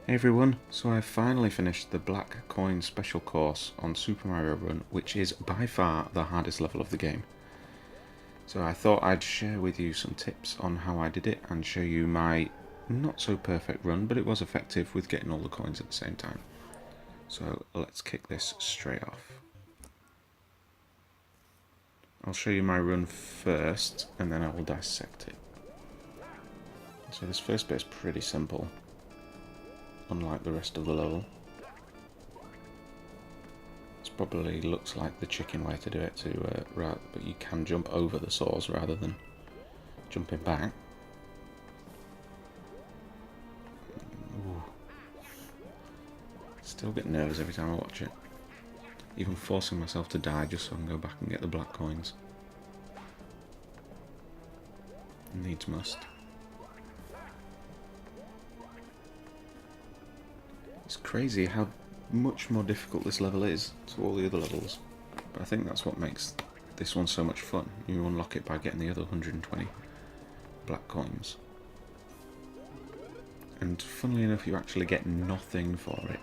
Hey everyone, so I've finally finished the Black Coin Special Course on Super Mario Run, which is by far the hardest level of the game. So I thought I'd share with you some tips on how I did it and show you my not so perfect run, but it was effective with getting all the coins at the same time. So let's kick this straight off. I'll show you my run first and then I will dissect it. So this first bit is pretty simple, unlike the rest of the level. This probably looks like the chicken way to do it, but you can jump over the saws rather than jumping back. Ooh. Still get nervous every time I watch it. Even forcing myself to die just so I can go back and get the black coins. Needs must. It's crazy how much more difficult this level is to all the other levels, but I think that's what makes this one so much fun. You unlock it by getting the other 120 black coins, and funnily enough you actually get nothing for it.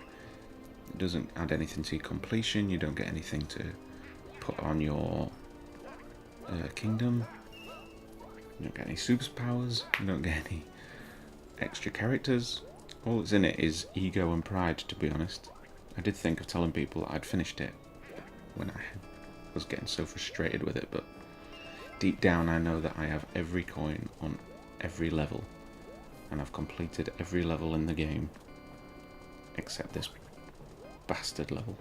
It doesn't add anything to your completion, you don't get anything to put on your kingdom, you don't get any superpowers, you don't get any extra characters. All that's in it is ego and pride, to be honest. I did think of telling people that I'd finished it when I was getting so frustrated with it, but deep down I know that I have every coin on every level, and I've completed every level in the game except this bastard level.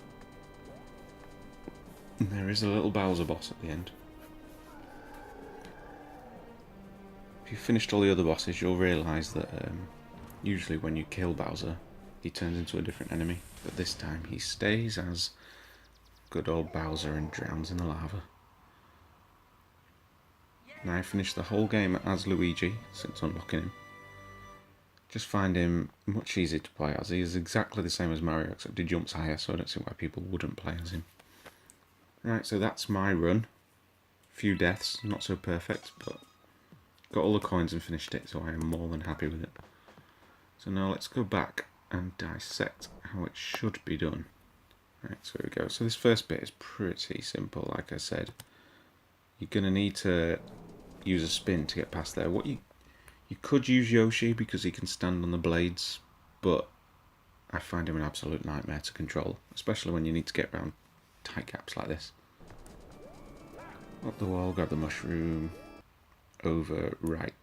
And there is a little Bowser boss at the end. If you've finished all the other bosses, you'll realise that usually when you kill Bowser, he turns into a different enemy, but this time he stays as good old Bowser and drowns in the lava. Now I finished the whole game as Luigi since unlocking him. Just find him much easier to play as. He is exactly the same as Mario, except he jumps higher, so I don't see why people wouldn't play as him. Right, so that's my run. Few deaths, not so perfect, but got all the coins and finished it, so I am more than happy with it. So now let's go back and dissect how it should be done. Right, so here we go. So this first bit is pretty simple, like I said. You're going to need to use a spin to get past there. You could use Yoshi because he can stand on the blades, but I find him an absolute nightmare to control, especially when you need to get around tight gaps like this. Up the wall, grab the mushroom, over right.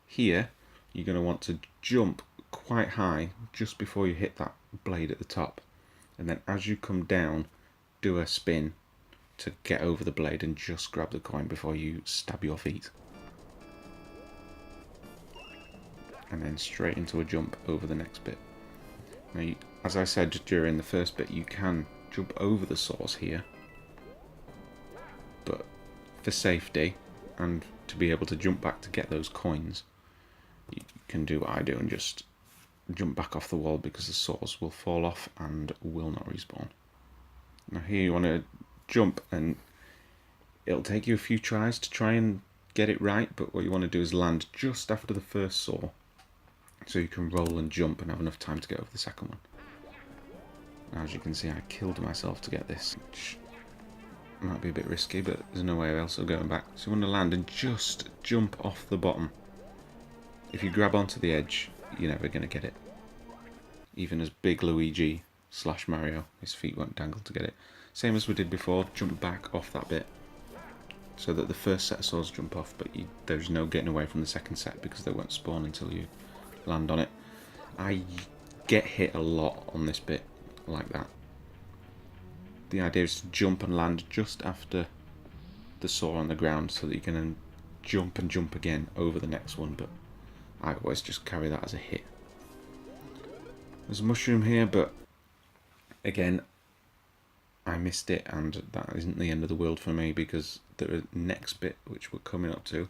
Here, you're going to want to jump quite high just before you hit that blade at the top, and then as you come down, do a spin to get over the blade and just grab the coin before you stab your feet. And then straight into a jump over the next bit. Now, as I said during the first bit, you can jump over the saws here, but for safety and to be able to jump back to get those coins, you can do what I do and just jump back off the wall, because the saws will fall off and will not respawn. Now here you want to jump, and it'll take you a few tries to try and get it right, but what you want to do is land just after the first saw, so you can roll and jump and have enough time to get over the second one. Now, as you can see, I killed myself to get this, which might be a bit risky, but there's no way else of going back. So you want to land and just jump off the bottom. If you grab onto the edge, you're never going to get it. Even as big Luigi / Mario, his feet won't dangle to get it. Same as we did before, jump back off that bit, so that the first set of saws jump off, but there's no getting away from the second set because they won't spawn until you land on it. I get hit a lot on this bit like that. The idea is to jump and land just after the saw on the ground so that you can then jump and jump again over the next one, but I always just carry that as a hit. There's a mushroom here, but again, I missed it, and that isn't the end of the world for me, because the next bit, which we're coming up to,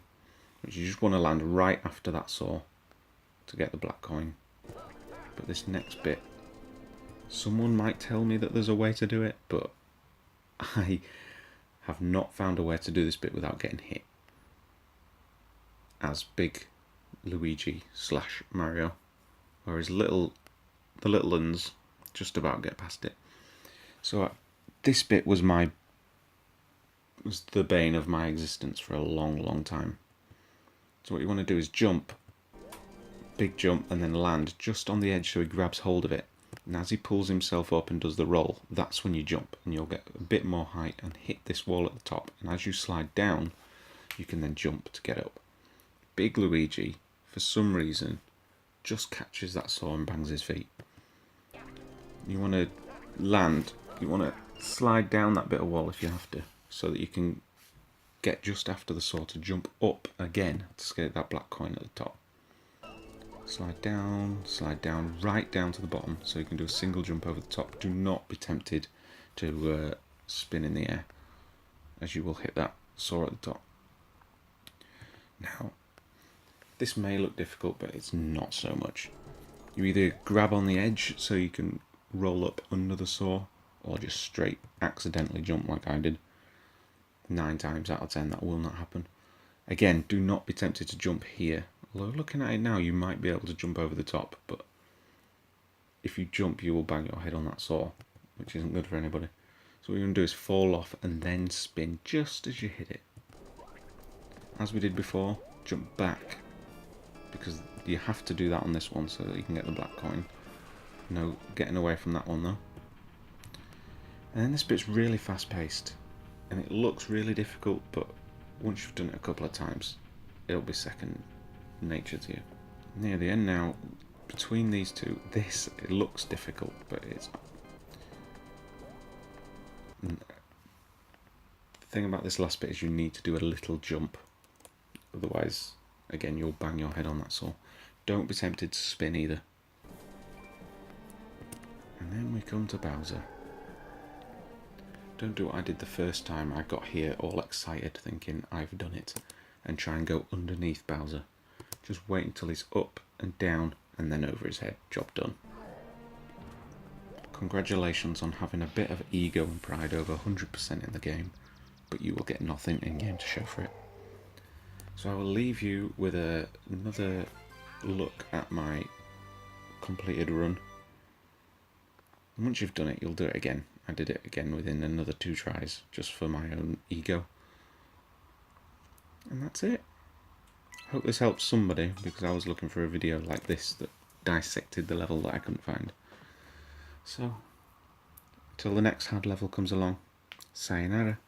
which you just want to land right after that saw to get the black coin. But this next bit, someone might tell me that there's a way to do it, but I have not found a way to do this bit without getting hit as big Luigi / Mario, whereas little the little ones just about get past it. So this bit was the bane of my existence for a long time. So what you want to do is jump, big jump, and then land just on the edge so he grabs hold of it. And as he pulls himself up and does the roll, that's when you jump, and you'll get a bit more height and hit this wall at the top. And as you slide down, you can then jump to get up. Big Luigi, for some reason, just catches that saw and bangs his feet. You want to land, you want to slide down that bit of wall if you have to, so that you can get just after the saw to jump up again to get that black coin at the top. Slide down, right down to the bottom so you can do a single jump over the top. Do not be tempted to spin in the air, as you will hit that saw at the top. Now, this may look difficult, but it's not so much. You either grab on the edge so you can roll up under the saw, or just straight accidentally jump like I did. 9 times out of 10 that will not happen. Again, do not be tempted to jump here. Although looking at it now, you might be able to jump over the top, but if you jump, you will bang your head on that saw, which isn't good for anybody. So what you're going to do is fall off and then spin just as you hit it. As we did before, jump back, because you have to do that on this one so that you can get the black coin. No getting away from that one though. And then this bit's really fast paced, and it looks really difficult, but once you've done it a couple of times, it'll be second nature to you. Near the end now, between these two, it looks difficult, but it's... The thing about this last bit is you need to do a little jump, otherwise, again, you'll bang your head on that saw. Don't be tempted to spin either. And then we come to Bowser. Don't do what I did the first time. I got here all excited thinking I've done it, and try and go underneath Bowser. Just wait until he's up and down and then over his head. Job done. Congratulations on having a bit of ego and pride over 100% in the game, but you will get nothing in game to show for it. So I will leave you with another look at my completed run. And once you've done it, you'll do it again. I did it again within another 2 tries, just for my own ego. And that's it. Hope this helps somebody, because I was looking for a video like this that dissected the level that I couldn't find. So, till the next hard level comes along, sayonara.